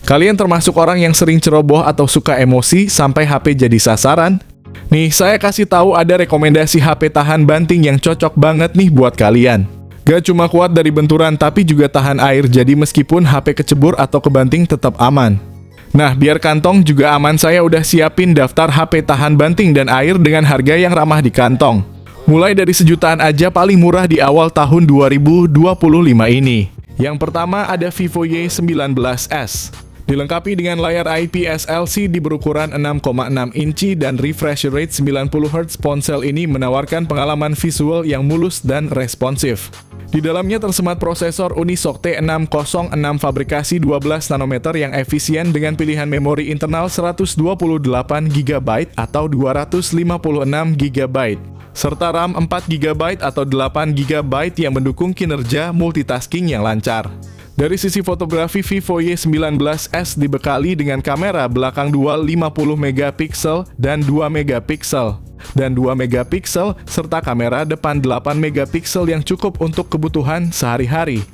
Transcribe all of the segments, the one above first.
Kalian termasuk orang yang sering ceroboh atau suka emosi sampai HP jadi sasaran? Nih, saya kasih tahu ada rekomendasi HP tahan banting yang cocok banget nih buat kalian. Gak cuma kuat dari benturan tapi juga tahan air, jadi meskipun HP kecebur atau kebanting tetap aman. Nah, biar kantong juga aman, saya udah siapin daftar HP tahan banting dan air dengan harga yang ramah di kantong. Mulai dari sejutaan aja paling murah di awal tahun 2025 ini. Yang pertama ada Vivo Y19s. Dilengkapi dengan layar IPS LCD berukuran 6,6 inci dan refresh rate 90Hz, ponsel ini menawarkan pengalaman visual yang mulus dan responsif. Di dalamnya tersemat prosesor Unisoc T606 fabrikasi 12 nanometer yang efisien dengan pilihan memori internal 128GB atau 256GB, serta RAM 4GB atau 8GB yang mendukung kinerja multitasking yang lancar. Dari sisi fotografi, Vivo Y19s dibekali dengan kamera belakang dual 50MP dan 2MP serta kamera depan 8MP yang cukup untuk kebutuhan sehari-hari.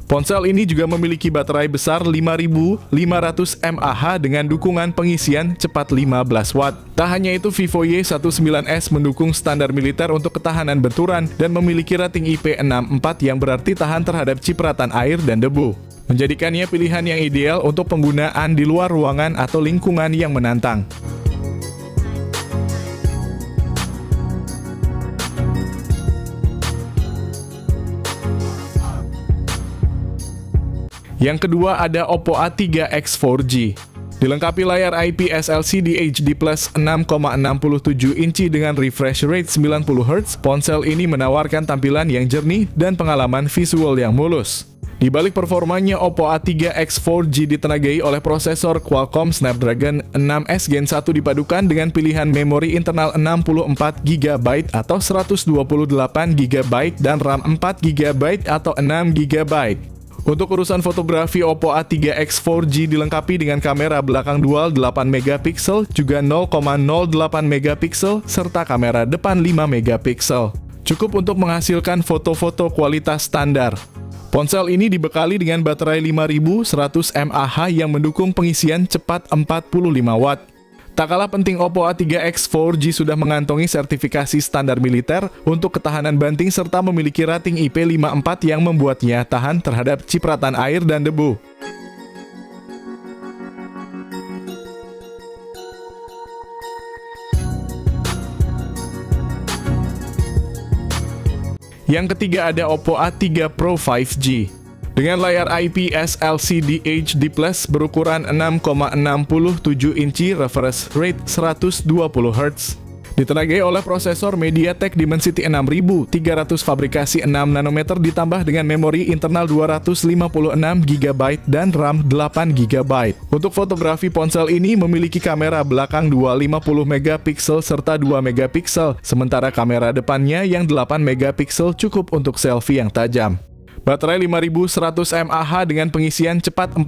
Ponsel ini juga memiliki baterai besar 5500 mAh dengan dukungan pengisian cepat 15 Watt. Tak hanya itu, Vivo Y19s mendukung standar militer untuk ketahanan benturan dan memiliki rating IP64 yang berarti tahan terhadap cipratan air dan debu, menjadikannya pilihan yang ideal untuk penggunaan di luar ruangan atau lingkungan yang menantang. Yang kedua ada Oppo A3X 4G. Dilengkapi layar IPS LCD HD Plus 6,67 inci dengan refresh rate 90Hz, ponsel ini menawarkan tampilan yang jernih dan pengalaman visual yang mulus. Di balik performanya, Oppo A3X 4G ditenagai oleh prosesor Qualcomm Snapdragon 6S Gen 1 dipadukan dengan pilihan memori internal 64GB atau 128GB dan RAM 4GB atau 6GB. Untuk urusan fotografi, Oppo A3X 4G dilengkapi dengan kamera belakang dual 8MP, juga 0,08MP, serta kamera depan 5MP. Cukup untuk menghasilkan foto-foto kualitas standar. Ponsel ini dibekali dengan baterai 5100 mAh yang mendukung pengisian cepat 45 Watt. Tak kalah penting, Oppo A3X 4G sudah mengantongi sertifikasi standar militer untuk ketahanan banting serta memiliki rating IP54 yang membuatnya tahan terhadap cipratan air dan debu. Yang ketiga ada Oppo A3 Pro 5G. Dengan layar IPS LCD HD Plus berukuran 6,67 inci, refresh rate 120Hz. Ditenagai oleh prosesor MediaTek Dimensity 6300 fabrikasi 6 nanometer ditambah dengan memori internal 256GB dan RAM 8GB. Untuk fotografi, ponsel ini memiliki kamera belakang dual 50MP serta 2MP, sementara kamera depannya yang 8MP cukup untuk selfie yang tajam. Baterai 5100 mAh dengan pengisian cepat 45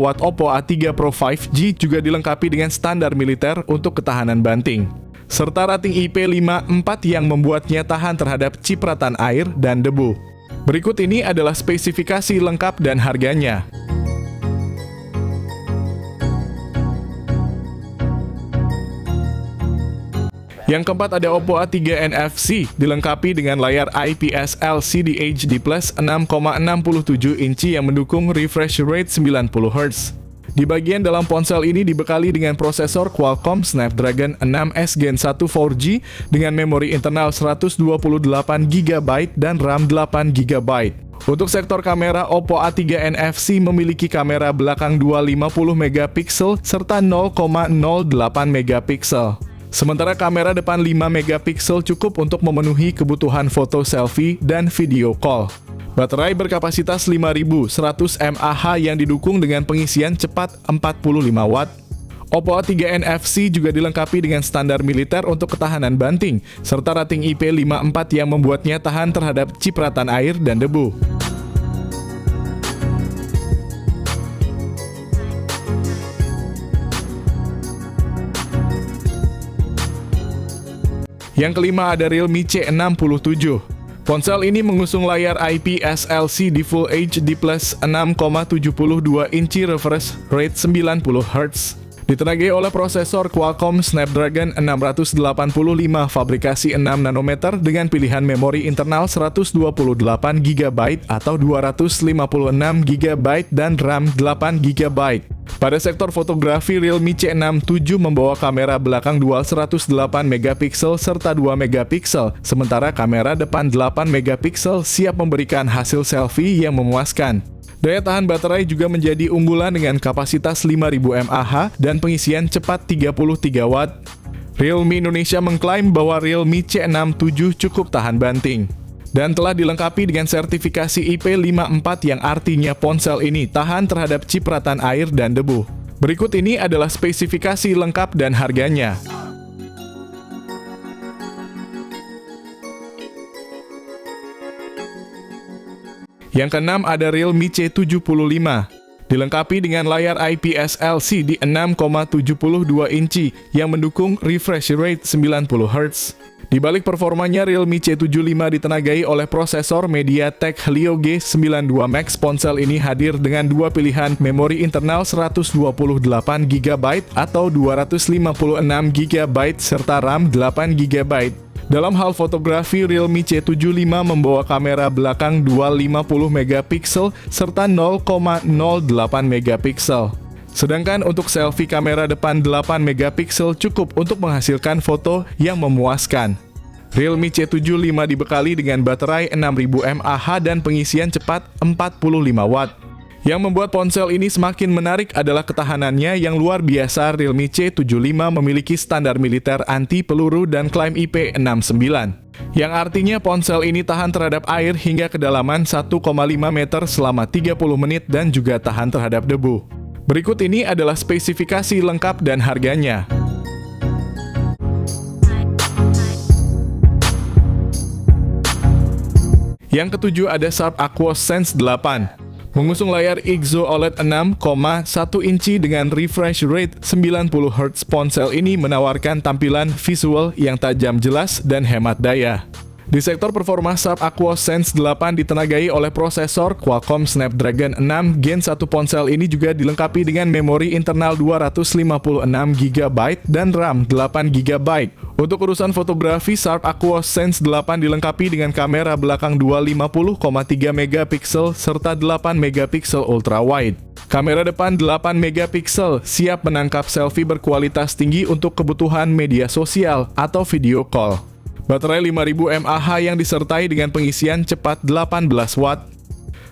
Watt. Oppo A3 Pro 5G juga dilengkapi dengan standar militer untuk ketahanan banting, serta rating IP54 yang membuatnya tahan terhadap cipratan air dan debu. Berikut ini adalah spesifikasi lengkap dan harganya. Yang keempat ada Oppo A3 NFC, dilengkapi dengan layar IPS LCD HD Plus 6,67 inci yang mendukung refresh rate 90Hz. Di bagian dalam ponsel ini dibekali dengan prosesor Qualcomm Snapdragon 6S Gen 1 4G dengan memori internal 128GB dan RAM 8GB. Untuk sektor kamera, Oppo A3 NFC memiliki kamera belakang dual 50MP serta 0,08MP. Sementara kamera depan 5MP cukup untuk memenuhi kebutuhan foto selfie dan video call. Baterai berkapasitas 5100 mAh yang didukung dengan pengisian cepat 45 Watt. Oppo A3 NFC juga dilengkapi dengan standar militer untuk ketahanan banting, serta rating IP54 yang membuatnya tahan terhadap cipratan air dan debu. Yang kelima ada Realme C67. Ponsel ini mengusung layar IPS LCD Full HD Plus 6,72 inci refresh rate 90 Hz. Ditenagai oleh prosesor Qualcomm Snapdragon 685 fabrikasi 6 nanometer dengan pilihan memori internal 128 GB atau 256 GB dan RAM 8 GB. Pada sektor fotografi, Realme C6 II membawa kamera belakang dual 108 MP serta 2 MP, sementara kamera depan 8 MP siap memberikan hasil selfie yang memuaskan. Daya tahan baterai juga menjadi unggulan dengan kapasitas 5000 mAh dan pengisian cepat 33 Watt. Realme Indonesia mengklaim bahwa Realme C6 II cukup tahan banting dan telah dilengkapi dengan sertifikasi IP54 yang artinya ponsel ini tahan terhadap cipratan air dan debu. Berikut ini adalah spesifikasi lengkap dan harganya. Yang keenam ada Realme C75. Dilengkapi dengan layar IPS LCD 6,72 inci yang mendukung refresh rate 90 Hz. Di balik performanya, Realme C75 ditenagai oleh prosesor MediaTek Helio G92 Max. Ponsel ini hadir dengan dua pilihan memori internal 128 GB atau 256 GB serta RAM 8 GB. Dalam hal fotografi, Realme C75 membawa kamera belakang dual 50 MP serta 0,08 MP. Sedangkan untuk selfie, kamera depan 8 MP cukup untuk menghasilkan foto yang memuaskan. Realme C75 dibekali dengan baterai 6000 mAh dan pengisian cepat 45 Watt. Yang membuat ponsel ini semakin menarik adalah ketahanannya yang luar biasa. Realme C75 memiliki standar militer anti peluru dan klaim IP69, yang artinya ponsel ini tahan terhadap air hingga kedalaman 1,5 meter selama 30 menit dan juga tahan terhadap debu. Berikut ini adalah spesifikasi lengkap dan harganya. Yang ketujuh ada Sharp Aquos Sense 8. Mengusung layar IGZO OLED 6,1 inci dengan refresh rate 90 Hz, ponsel ini menawarkan tampilan visual yang tajam, jelas, dan hemat daya. Di sektor performa, Sharp Aquos Sense 8 ditenagai oleh prosesor Qualcomm Snapdragon 6 Gen 1. Ponsel ini juga dilengkapi dengan memori internal 256 GB dan RAM 8 GB. Untuk urusan fotografi, Sharp Aquos Sense 8 dilengkapi dengan kamera belakang dual 50,3 MP serta 8 MP ultra wide. Kamera depan 8 MP siap menangkap selfie berkualitas tinggi untuk kebutuhan media sosial atau video call. Baterai 5000 mAh yang disertai dengan pengisian cepat 18 Watt.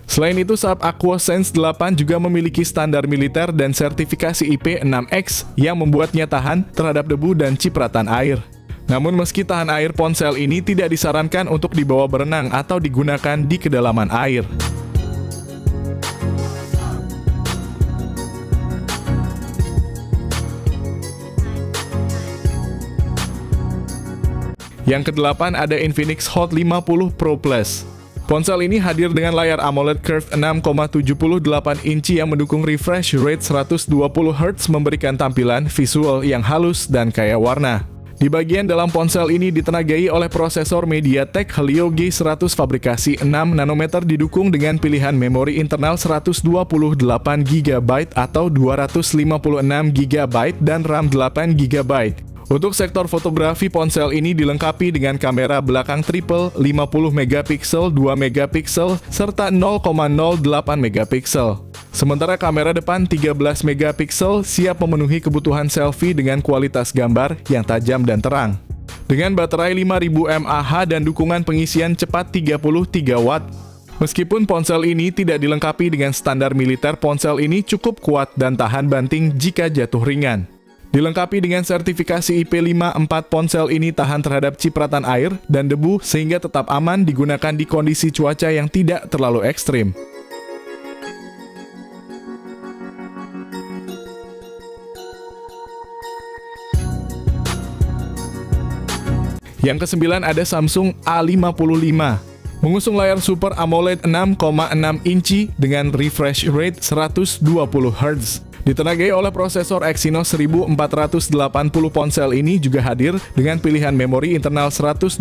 Selain itu, Sharp Aquos Sense 8 juga memiliki standar militer dan sertifikasi IP6X yang membuatnya tahan terhadap debu dan cipratan air. Namun meski tahan air, ponsel ini tidak disarankan untuk dibawa berenang atau digunakan di kedalaman air. Yang kedelapan ada Infinix Hot 50 Pro Plus. Ponsel ini hadir dengan layar AMOLED Curve 6,78 inci yang mendukung refresh rate 120 Hz, memberikan tampilan visual yang halus dan kaya warna. Di bagian dalam ponsel ini ditenagai oleh prosesor MediaTek Helio G100 fabrikasi 6 nanometer, didukung dengan pilihan memori internal 128 GB atau 256 GB dan RAM 8 GB. Untuk sektor fotografi, ponsel ini dilengkapi dengan kamera belakang triple 50 MP, 2 MP, serta 0,08 MP. Sementara kamera depan 13 MP siap memenuhi kebutuhan selfie dengan kualitas gambar yang tajam dan terang. Dengan baterai 5000 mAh dan dukungan pengisian cepat 33 Watt. Meskipun ponsel ini tidak dilengkapi dengan standar militer, ponsel ini cukup kuat dan tahan banting jika jatuh ringan. Dilengkapi dengan sertifikasi IP54, ponsel ini tahan terhadap cipratan air dan debu sehingga tetap aman digunakan di kondisi cuaca yang tidak terlalu ekstrim. Yang kesembilan ada Samsung A55. Mengusung layar Super AMOLED 6,6 inci dengan refresh rate 120 Hz. Ditenagai oleh prosesor Exynos 1480, ponsel ini juga hadir dengan pilihan memori internal 128GB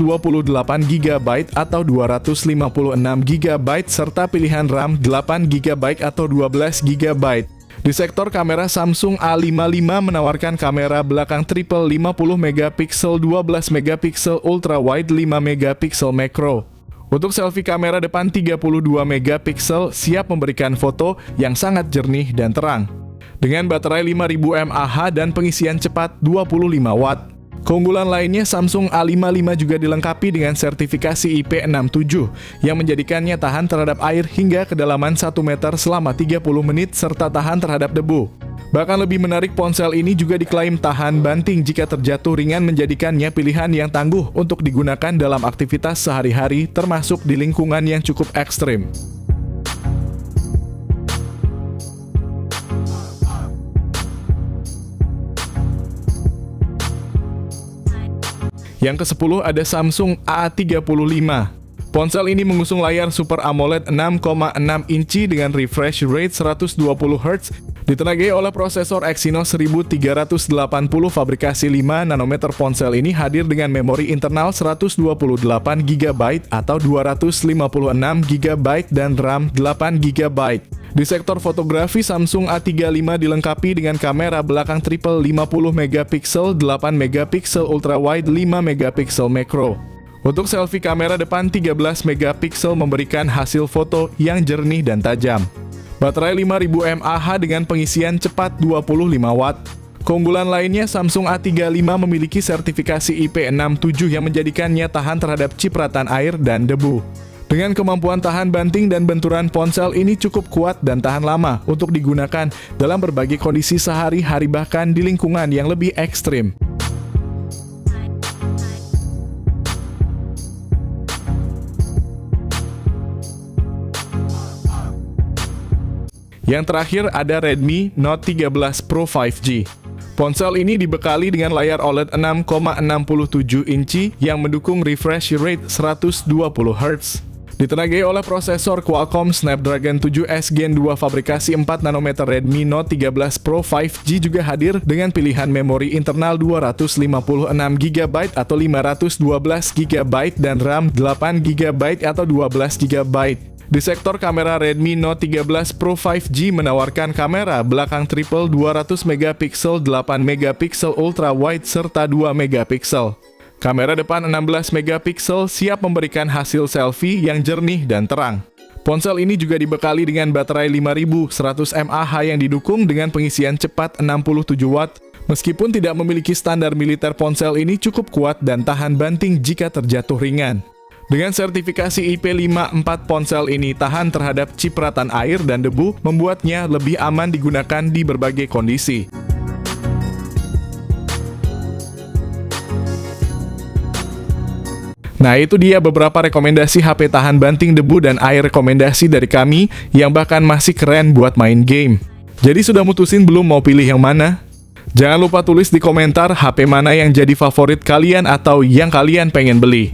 atau 256GB serta pilihan RAM 8GB atau 12GB. Di sektor kamera, Samsung A55 menawarkan kamera belakang triple 50MP, 12MP ultra wide, 5MP macro. Untuk selfie, kamera depan 32MP siap memberikan foto yang sangat jernih dan terang. Dengan baterai 5000 mAh dan pengisian cepat 25 Watt. Keunggulan lainnya, Samsung A55 juga dilengkapi dengan sertifikasi IP67 yang menjadikannya tahan terhadap air hingga kedalaman 1 meter selama 30 menit serta tahan terhadap debu. Bahkan lebih menarik, ponsel ini juga diklaim tahan banting jika terjatuh ringan, menjadikannya pilihan yang tangguh untuk digunakan dalam aktivitas sehari-hari termasuk di lingkungan yang cukup ekstrim. Yang ke-10 ada Samsung A35. Ponsel ini mengusung layar Super AMOLED 6,6 inci dengan refresh rate 120Hz, ditenagai oleh prosesor Exynos 1380 fabrikasi 5 nanometer. Ponsel ini hadir dengan memori internal 128GB atau 256GB dan RAM 8GB. Di sektor fotografi, Samsung A35 dilengkapi dengan kamera belakang triple 50MP, 8MP ultra wide, 5MP macro. Untuk selfie, kamera depan 13MP memberikan hasil foto yang jernih dan tajam. Baterai 5000 mAh dengan pengisian cepat 25 Watt. Keunggulan lainnya, Samsung A35 memiliki sertifikasi IP67 yang menjadikannya tahan terhadap cipratan air dan debu. Dengan kemampuan tahan banting dan benturan, ponsel ini cukup kuat dan tahan lama untuk digunakan dalam berbagai kondisi sehari-hari, bahkan di lingkungan yang lebih ekstrim. Yang terakhir ada Redmi Note 13 Pro 5G. Ponsel ini dibekali dengan layar OLED 6,67 inci yang mendukung refresh rate 120Hz. Ditenagai oleh prosesor Qualcomm Snapdragon 7S Gen 2 fabrikasi 4 nanometer. Redmi Note 13 Pro 5G juga hadir dengan pilihan memori internal 256GB atau 512GB dan RAM 8GB atau 12GB. Di sektor kamera, Redmi Note 13 Pro 5G menawarkan kamera belakang triple 200MP, 8MP ultra wide serta 2MP. Kamera depan 16MP siap memberikan hasil selfie yang jernih dan terang. Ponsel ini juga dibekali dengan baterai 5100 mAh yang didukung dengan pengisian cepat 67 Watt. Meskipun tidak memiliki standar militer, ponsel ini cukup kuat dan tahan banting jika terjatuh ringan. Dengan sertifikasi IP54, ponsel ini tahan terhadap cipratan air dan debu, membuatnya lebih aman digunakan di berbagai kondisi. Nah, itu dia beberapa rekomendasi HP tahan banting debu dan air rekomendasi dari kami yang bahkan masih keren buat main game. Jadi sudah mutusin belum mau pilih yang mana? Jangan lupa tulis di komentar HP mana yang jadi favorit kalian atau yang kalian pengen beli.